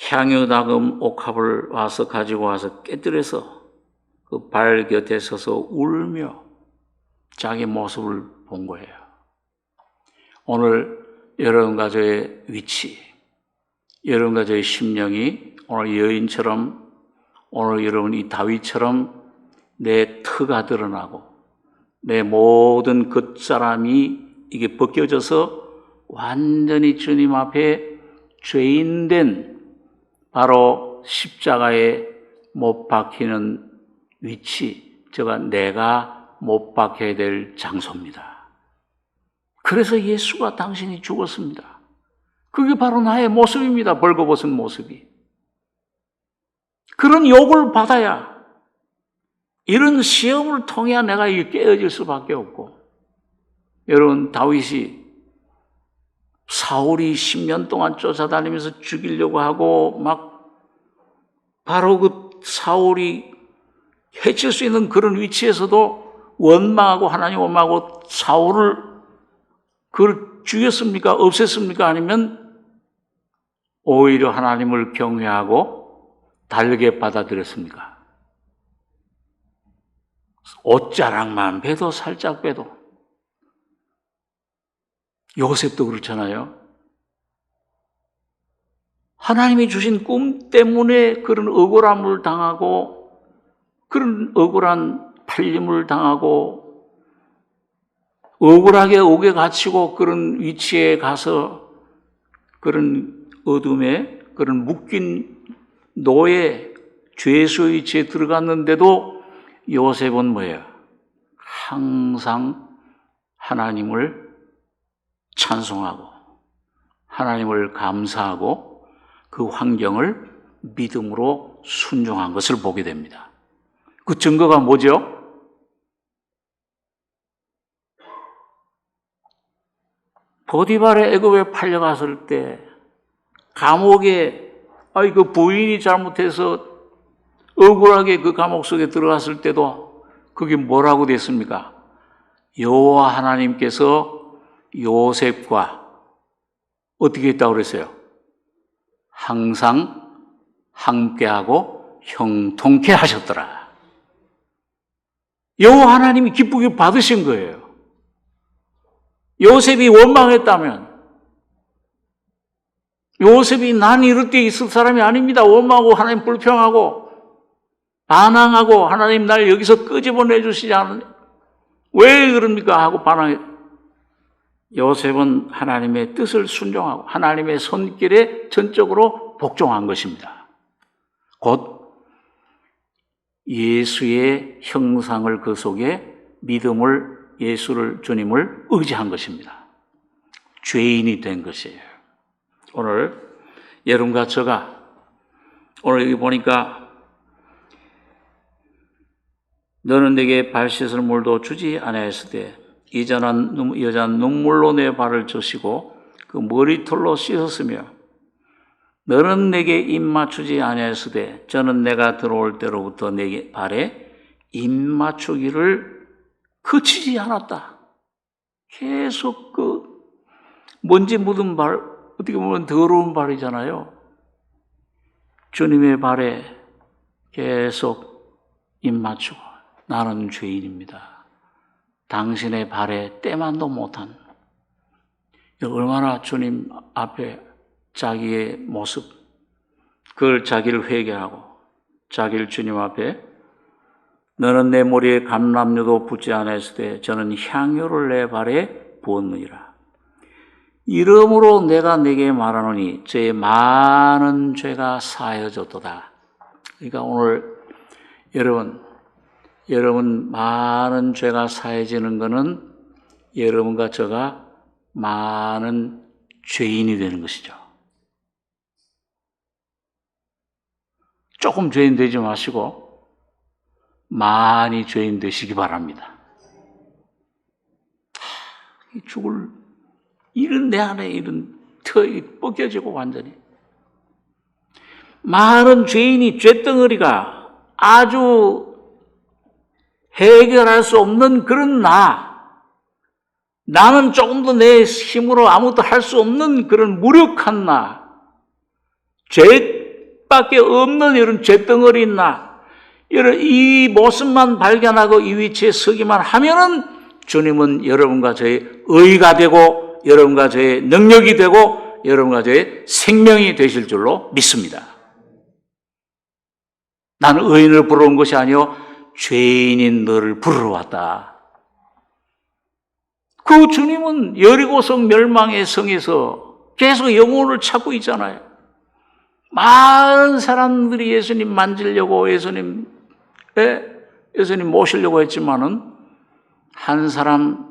향유다금 옥합을 가지고 와서 깨뜨려서 그 발 곁에 서서 울며 자기 모습을 본 거예요. 오늘 여러분과 저의 위치, 여러분과 저의 심령이 오늘 여인처럼, 오늘 여러분 이 다윗처럼 내 터가 드러나고 내 모든 겉사람이 이게 벗겨져서 완전히 주님 앞에 죄인된 바로 십자가에 못 박히는 위치, 내가 못 박혀야 될 장소입니다. 그래서 예수가 당신이 죽었습니다. 그게 바로 나의 모습입니다. 벌거벗은 모습이. 그런 욕을 받아야, 이런 시험을 통해야 내가 깨어질 수밖에 없고, 여러분, 다윗이 사울이 10년 동안 쫓아다니면서 죽이려고 하고 바로 그 사울이 해칠 수 있는 그런 위치에서도 원망하고 하나님 원망하고 사울을 그걸 죽였습니까? 없앴습니까? 아니면 오히려 하나님을 경외하고 달게 받아들였습니까? 옷자락만 빼도 살짝 빼도. 요셉도 그렇잖아요. 하나님이 주신 꿈 때문에 그런 억울함을 당하고, 그런 억울한 팔림을 당하고, 억울하게 옥에 갇히고 그런 위치에 가서 그런 어둠에, 그런 묶인 노예, 죄수의 위치에 들어갔는데도 요셉은 뭐예요? 항상 하나님을 찬송하고 하나님을 감사하고 그 환경을 믿음으로 순종한 것을 보게 됩니다. 그 증거가 뭐죠? 보디발의 애굽에 팔려갔을 때 감옥에 그 부인이 잘못해서 억울하게 그 감옥 속에 들어갔을 때도 그게 뭐라고 됐습니까? 여호와 하나님께서 요셉과 어떻게 했다고 그랬어요? 항상 함께하고 형통케 하셨더라. 여호와 하나님이 기쁘게 받으신 거예요. 요셉이 원망했다면, 요셉이 난 이럴 때 있을 사람이 아닙니다. 원망하고 하나님 불평하고 반항하고 하나님 날 여기서 끄집어내 주시지 않으니 왜 그럽니까? 하고 반항해. 요셉은 하나님의 뜻을 순종하고 하나님의 손길에 전적으로 복종한 것입니다. 곧 예수의 형상을 그 속에 믿음을, 예수를, 주님을 의지한 것입니다. 죄인이 된 것이에요. 오늘 여러분과 제가 오늘 여기 보니까 너는 내게 발 씻을 물도 주지 아니하였으되 이전한 여자는 눈물로 내 발을 젖히고 그 머리털로 씻었으며 너는 내게 입 맞추지 아니하였으되 저는 내가 들어올 때로부터 내게 발에 입 맞추기를 그치지 않았다. 계속 그 먼지 묻은 발, 어떻게 보면 더러운 발이잖아요. 주님의 발에 계속 입 맞추고 나는 죄인입니다. 당신의 발에 때만도 못한, 얼마나 주님 앞에 자기의 모습, 그걸 자기를 회개하고 자기를 주님 앞에 너는 내 머리에 감람류도 붓지 않았으되 저는 향유를 내 발에 부었느니라. 이러므로 내가 내게 말하노니 저의 많은 죄가 사하여졌도다. 그러니까 오늘 여러분 많은 죄가 사해지는 것은 여러분과 저가 많은 죄인이 되는 것이죠. 조금 죄인 되지 마시고 많이 죄인 되시기 바랍니다. 죽을 이런 내 안에 이런 털이 벗겨지고 완전히 많은 죄인이 죄덩어리가 아주 해결할 수 없는 그런 나는 조금 더 내 힘으로 아무것도 할 수 없는 그런 무력한 나, 죄밖에 없는 이런 죄덩어리인 나, 이런 이 모습만 발견하고 이 위치에 서기만 하면은 주님은 여러분과 저의 의가 되고 여러분과 저의 능력이 되고 여러분과 저의 생명이 되실 줄로 믿습니다. 나는 의인을 부르러 온 것이 아니요 죄인인 너를 부르러 왔다. 그 주님은 여리고성 멸망의 성에서 계속 영혼을 찾고 있잖아요. 많은 사람들이 예수님 만지려고 예수님 모시려고 했지만은 한 사람,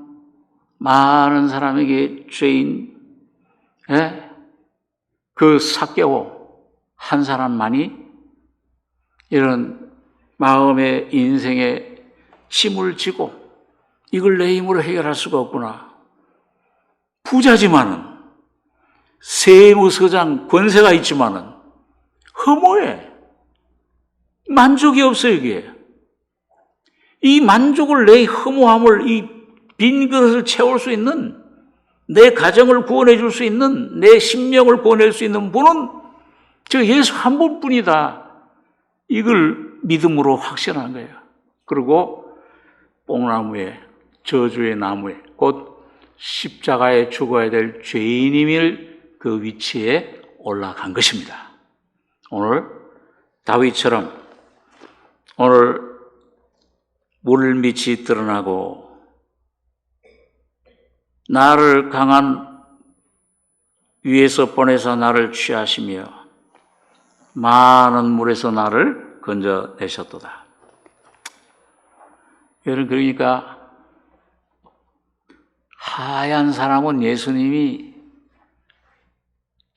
많은 사람에게 죄인, 그 삭개오 한 사람만이 이런 마음의 인생에 짐을 지고 이걸 내 힘으로 해결할 수가 없구나. 부자지만은 세무서장 권세가 있지만은 허무해. 만족이 없어요, 이게. 이 만족을 내 허무함을 이 빈 그릇을 채울 수 있는 내 가정을 구원해 줄 수 있는 내 심령을 구원할 수 있는 분은 저 예수 한 분뿐이다. 이걸 믿음으로 확신한 거예요. 그리고 뽕나무에 저주의 나무에 곧 십자가에 죽어야 될 죄인임을 그 위치에 올라간 것입니다. 오늘 다윗처럼 오늘 물밑이 드러나고 나를 강한 위에서 보내서 나를 취하시며 많은 물에서 나를 건져내셨도다. 여러분, 그러니까 하얀 사람은 예수님이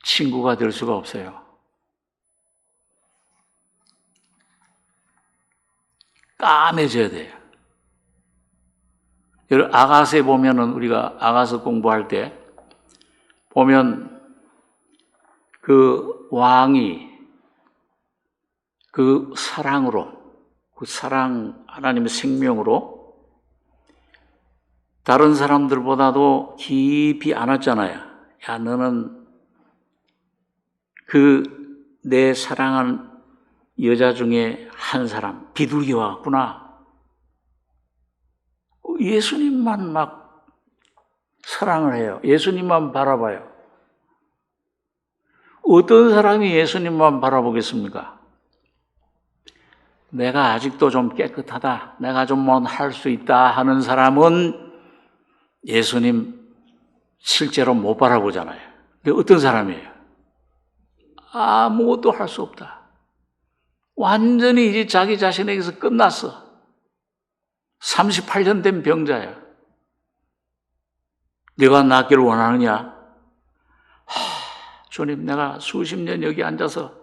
친구가 될 수가 없어요. 까매져야 돼요. 여러분, 아가서에 보면은 우리가 아가서 공부할 때 보면 그 왕이 그 사랑으로, 그 사랑, 하나님의 생명으로 다른 사람들보다도 깊이 안았잖아요. 야, 너는 그 내 사랑한 여자 중에 한 사람, 비둘기와 같구나. 예수님만 막 사랑을 해요. 예수님만 바라봐요. 어떤 사람이 예수님만 바라보겠습니까? 내가 아직도 좀 깨끗하다, 내가 좀 뭐 할 수 있다 하는 사람은 예수님 실제로 못 바라보잖아요. 근데 어떤 사람이에요? 아무것도 할 수 없다. 완전히 이제 자기 자신에게서 끝났어. 38년 된 병자야. 네가 낫기를 원하느냐? 주님, 내가 수십 년 여기 앉아서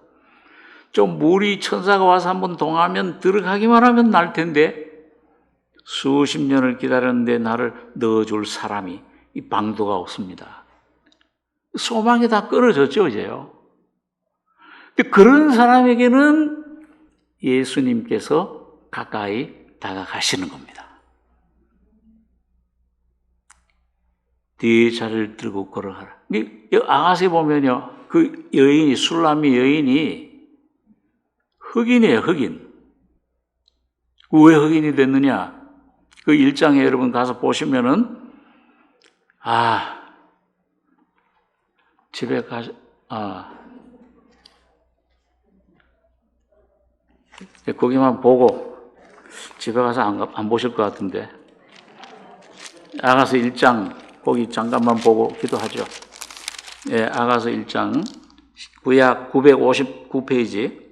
좀 무리 천사가 와서 한번 동하면 들어가기만 하면 날 텐데 수십 년을 기다렸는데 나를 넣어줄 사람이 이 방도가 없습니다. 소망이 다 끊어졌죠, 이제요. 근데 그런 사람에게는 예수님께서 가까이 다가가시는 겁니다. 네 자리를 들고 걸어가라. 아가서에 보면요, 그 여인이, 술람미 여인이 흑인이에요, 흑인. 왜 흑인이 됐느냐? 그 1장에 여러분 가서 보시면은, 집에 거기만 보고 집에 가서 안 보실 것 같은데. 아가서 1장, 거기 잠깐만 보고 기도하죠. 예, 아가서 1장, 구약 959페이지.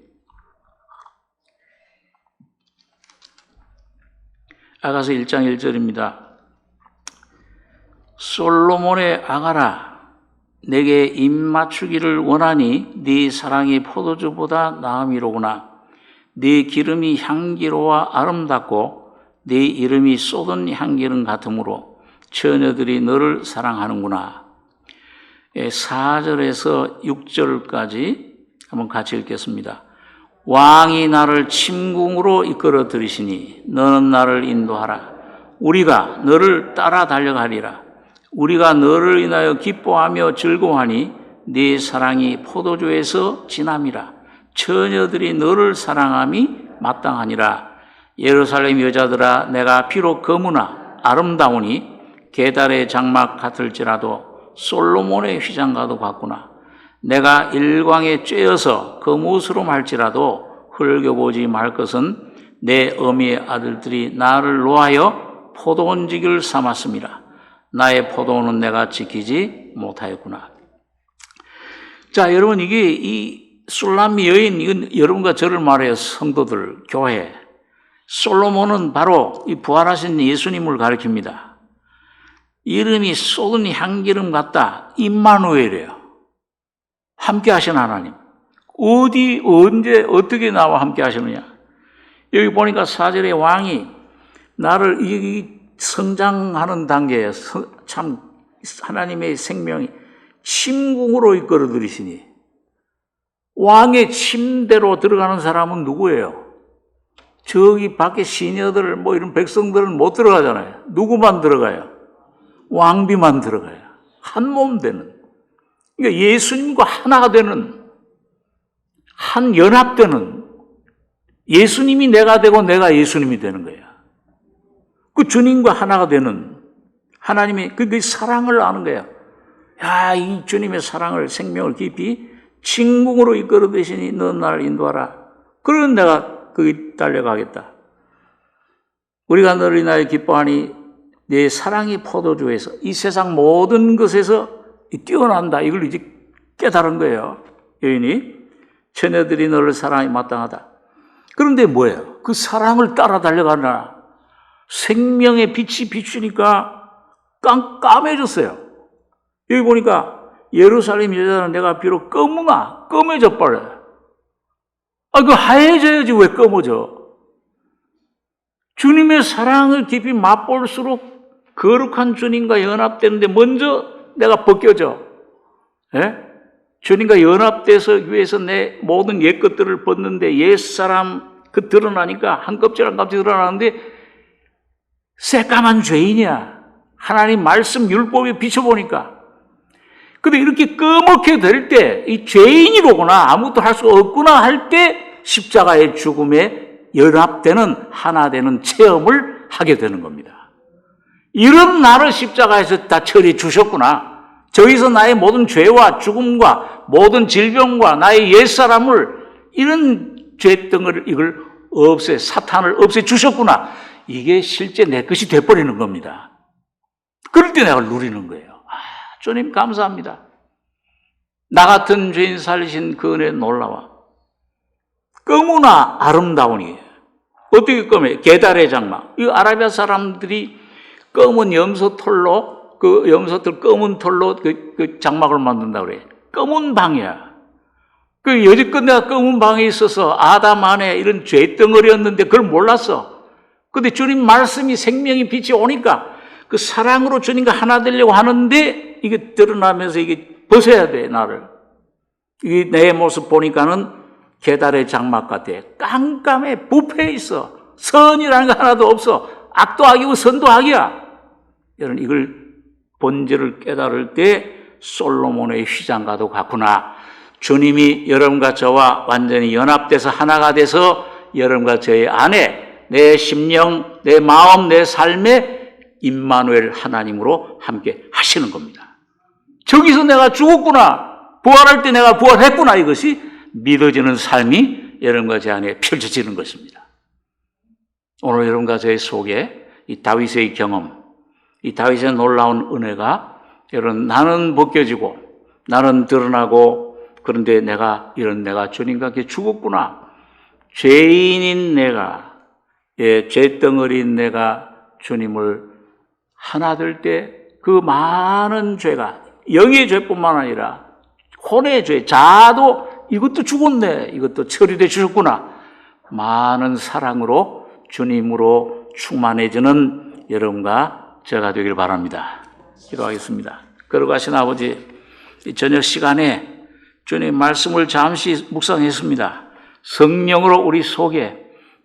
아가서 1장 1절입니다. 솔로몬의 아가라, 내게 입 맞추기를 원하니 네 사랑이 포도주보다 나음이로구나. 네 기름이 향기로워 아름답고 네 이름이 쏟은 향기름 같으므로 처녀들이 너를 사랑하는구나. 4절에서 6절까지 한번 같이 읽겠습니다. 왕이 나를 침궁으로 이끌어 들이시니 너는 나를 인도하라. 우리가 너를 따라 달려가리라. 우리가 너를 인하여 기뻐하며 즐거워하니 네 사랑이 포도주에서 진함이라. 처녀들이 너를 사랑함이 마땅하니라. 예루살렘 여자들아, 내가 비록 거무나 아름다우니 게달의 장막 같을지라도 솔로몬의 휘장과도 같구나. 내가 일광에 쬐어서 거무스로 말지라도 흘겨보지 말 것은 내 어미의 아들들이 나를 놓아여 포도원지기를 삼았음이라. 나의 포도원은 내가 지키지 못하였구나. 자, 여러분, 이게 이 술람미 여인, 이건 여러분과 저를 말해요. 성도들, 교회. 솔로몬은 바로 이 부활하신 예수님을 가리킵니다. 이름이 쏟은 향기름 같다. 임마누엘이에요. 함께 하신 하나님. 어디, 언제, 어떻게 나와 함께 하시느냐. 여기 보니까 4절에 왕이 나를 이 성장하는 단계에 참 하나님의 생명이 침궁으로 이끌어 들이시니, 왕의 침대로 들어가는 사람은 누구예요? 저기 밖에 시녀들 이런 백성들은 못 들어가잖아요. 누구만 들어가요? 왕비만 들어가요. 한 몸 되는. 그러니까 예수님과 하나가 되는, 한 연합되는, 예수님이 내가 되고 내가 예수님이 되는 거야. 그 주님과 하나가 되는 하나님의 그 사랑을 아는 거야. 야, 이 주님의 사랑을, 생명을 깊이 진궁으로 이끌어 대시니 넌 나를 인도하라. 그러면 내가 거기 달려가겠다. 우리가 너를 인하여 기뻐하니 내 사랑이 포도주에서, 이 세상 모든 것에서 뛰어난다. 이걸 이제 깨달은 거예요. 여인이. 처녀들이 너를 사랑이 마땅하다. 그런데 뭐예요? 그 사랑을 따라 달려가나 생명의 빛이 비추니까 깜깜해졌어요. 여기 보니까 예루살렘 여자는 내가 비록 검으나 검해져 버려요. 그 하얘져야지 왜 검어져? 주님의 사랑을 깊이 맛볼수록 거룩한 주님과 연합되는데 먼저 내가 벗겨져. 예? 주님과 연합돼서 위해서 내 모든 옛 것들을 벗는데 옛사람 그 드러나니까 한 껍질 한 껍질 드러나는데 새까만 죄인이야. 하나님 말씀 율법에 비춰보니까. 근데 이렇게 꺼멓게 될 때 이 죄인이로구나, 아무것도 할 수 없구나 할 때 십자가의 죽음에 연합되는, 하나 되는 체험을 하게 되는 겁니다. 이런 나를 십자가에서 다 처리해 주셨구나. 저기서 나의 모든 죄와 죽음과 모든 질병과 나의 옛사람을, 이런 죄덩어리를 이걸 사탄을 없애 주셨구나. 이게 실제 내 것이 돼버리는 겁니다. 그럴 때 내가 누리는 거예요. 주님 감사합니다. 나 같은 죄인 살리신 그 은혜 놀라워. 검으나 아름다우니. 어떻게 검해? 게달의 장막. 이 아라비아 사람들이 검은 염소털로, 그 염소털 검은 털로 그 장막을 만든다 그래. 검은 방이야. 그 여지껏 내가 검은 방에 있어서 아담 안에 이런 죄덩어리였는데 그걸 몰랐어. 근데 주님 말씀이 생명이 빛이 오니까 그 사랑으로 주님과 하나 되려고 하는데 이게 드러나면서 이게 벗어야 돼, 나를. 이게 내 모습 보니까는 게달의 장막 같아. 깜깜해, 부패해 있어. 선이라는 거 하나도 없어. 악도 악이고 선도 악이야. 여러분, 이걸 본질을 깨달을 때 솔로몬의 휘장과도 같구나. 주님이 여러분과 저와 완전히 연합돼서 하나가 돼서 여러분과 저의 안에 내 심령, 내 마음, 내 삶에 임마누엘 하나님으로 함께 하시는 겁니다. 저기서 내가 죽었구나, 부활할 때 내가 부활했구나, 이것이 믿어지는 삶이 여러분과 제 안에 펼쳐지는 것입니다. 오늘 여러분과 저의 속에 이 다윗의 경험, 이 다윗의 놀라운 은혜가 여러분, 나는 벗겨지고 나는 드러나고, 그런데 내가 주님과 함께 죽었구나. 죄인인 내가, 죄덩어리인 내가 주님을 하나 될 때 그 많은 죄가, 영의 죄뿐만 아니라 혼의 죄, 자아도 이것도 죽었네, 이것도 처리돼 주셨구나. 많은 사랑으로 주님으로 충만해지는 여러분과 제가 되길 바랍니다. 기도하겠습니다. 거룩하신 아버지, 이 저녁 시간에 주님 말씀을 잠시 묵상했습니다. 성령으로 우리 속에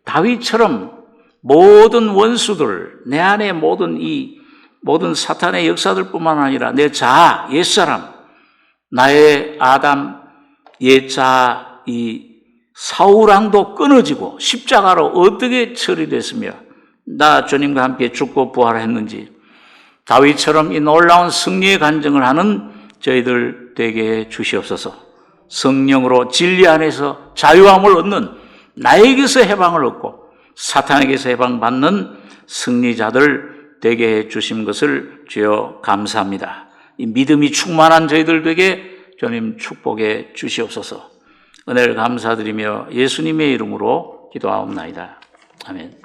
다윗처럼 모든 원수들, 내 안에 모든 이 모든 사탄의 역사들뿐만 아니라 내 자아, 옛사람, 나의 아담, 옛자아, 이 사울왕도 끊어지고 십자가로 어떻게 처리됐으며 나 주님과 함께 죽고 부활했는지 다윗처럼 이 놀라운 승리의 간증을 하는 저희들 되게 해 주시옵소서. 성령으로 진리 안에서 자유함을 얻는, 나에게서 해방을 얻고 사탄에게서 해방받는 승리자들 되게 해 주신 것을 주여 감사합니다. 이 믿음이 충만한 저희들 되게 주님 축복해 주시옵소서. 은혜를 감사드리며 예수님의 이름으로 기도하옵나이다. 아멘.